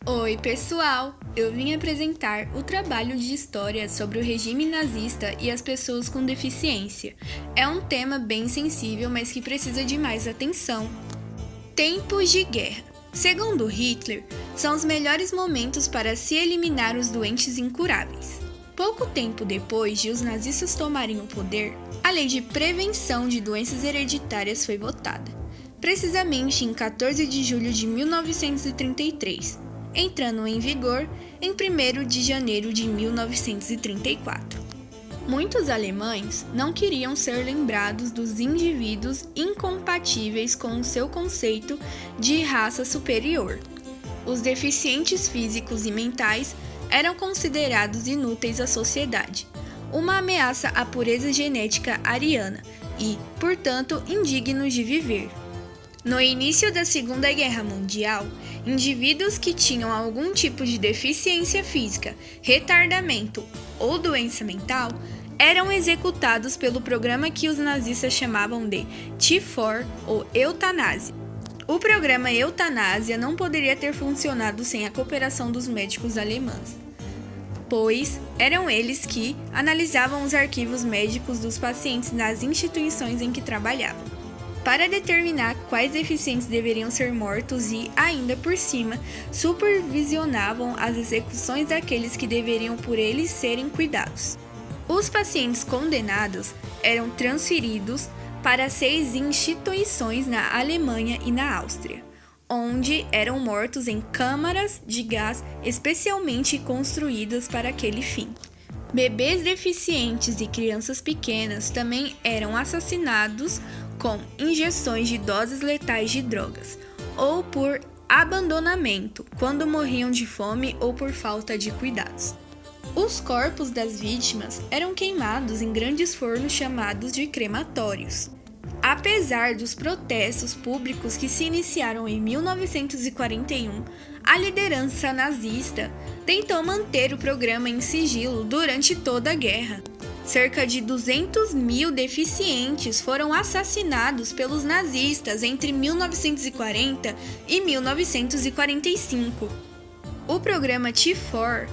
Oi, pessoal! Eu vim apresentar o trabalho de história sobre o regime nazista e as pessoas com deficiência. É um tema bem sensível, mas que precisa de mais atenção. Tempos de guerra. Segundo Hitler, são os melhores momentos para se eliminar os doentes incuráveis. Pouco tempo depois de os nazistas tomarem o poder, a Lei de Prevenção de Doenças Hereditárias foi votada, precisamente em 14 de julho de 1933, entrando em vigor em 1º de janeiro de 1934. Muitos alemães não queriam ser lembrados dos indivíduos incompatíveis com o seu conceito de raça superior. Os deficientes físicos e mentais eram considerados inúteis à sociedade, uma ameaça à pureza genética ariana e, portanto, indignos de viver. No início da Segunda Guerra Mundial, indivíduos que tinham algum tipo de deficiência física, retardamento ou doença mental eram executados pelo programa que os nazistas chamavam de T4 ou eutanásia. O programa eutanásia não poderia ter funcionado sem a cooperação dos médicos alemães, pois eram eles que analisavam os arquivos médicos dos pacientes nas instituições em que trabalhavam, para determinar quais deficientes deveriam ser mortos e, ainda por cima, supervisionavam as execuções daqueles que deveriam por eles serem cuidados. Os pacientes condenados eram transferidos para 6 instituições na Alemanha e na Áustria, onde eram mortos em câmaras de gás especialmente construídas para aquele fim. Bebês deficientes e crianças pequenas também eram assassinados com injeções de doses letais de drogas, ou por abandonamento, quando morriam de fome ou por falta de cuidados. Os corpos das vítimas eram queimados em grandes fornos chamados de crematórios. Apesar dos protestos públicos que se iniciaram em 1941, a liderança nazista tentou manter o programa em sigilo durante toda a guerra. Cerca de 200 mil deficientes foram assassinados pelos nazistas entre 1940 e 1945. O programa T4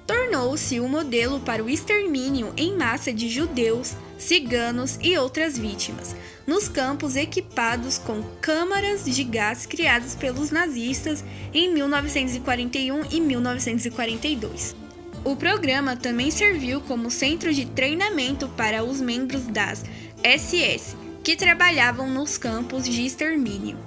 tornou-se o modelo para o extermínio em massa de judeus, ciganos e outras vítimas, nos campos equipados com câmaras de gás criados pelos nazistas em 1941 e 1942. O programa também serviu como centro de treinamento para os membros das SS, que trabalhavam nos campos de extermínio.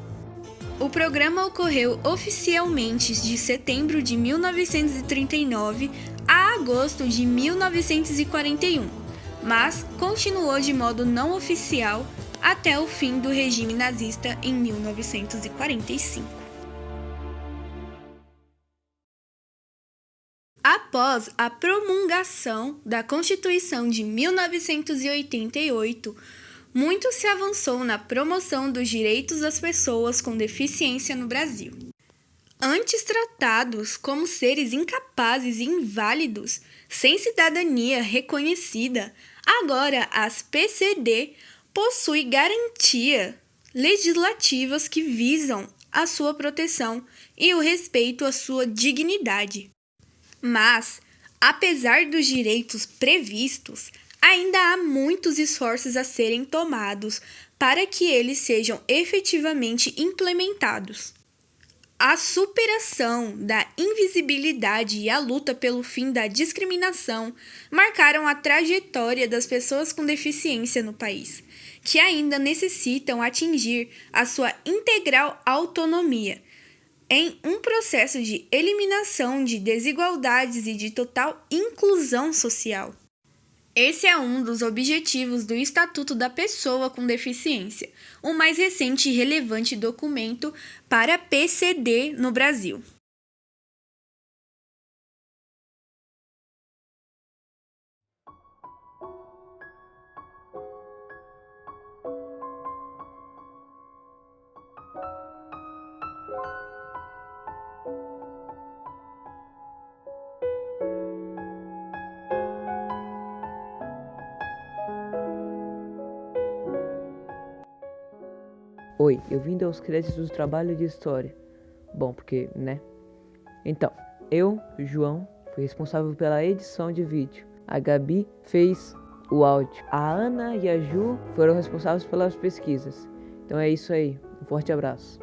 O programa ocorreu oficialmente de setembro de 1939 a agosto de 1941, mas continuou de modo não oficial até o fim do regime nazista em 1945. Após a promulgação da Constituição de 1988, muito se avançou na promoção dos direitos das pessoas com deficiência no Brasil. Antes tratados como seres incapazes e inválidos, sem cidadania reconhecida, agora as PCD possuem garantias legislativas que visam a sua proteção e o respeito à sua dignidade. Mas, apesar dos direitos previstos, ainda há muitos esforços a serem tomados para que eles sejam efetivamente implementados. A superação da invisibilidade e a luta pelo fim da discriminação marcaram a trajetória das pessoas com deficiência no país, que ainda necessitam atingir a sua integral autonomia, em um processo de eliminação de desigualdades e de total inclusão social. Esse é um dos objetivos do Estatuto da Pessoa com Deficiência, o mais recente e relevante documento para PCD no Brasil. Oi, eu vim dar os créditos do trabalho de história. Bom, porque, né? Então, eu, João, fui responsável pela edição de vídeo. A Gabi fez o áudio. A Ana e a Ju foram responsáveis pelas pesquisas. Então é isso aí. Um forte abraço.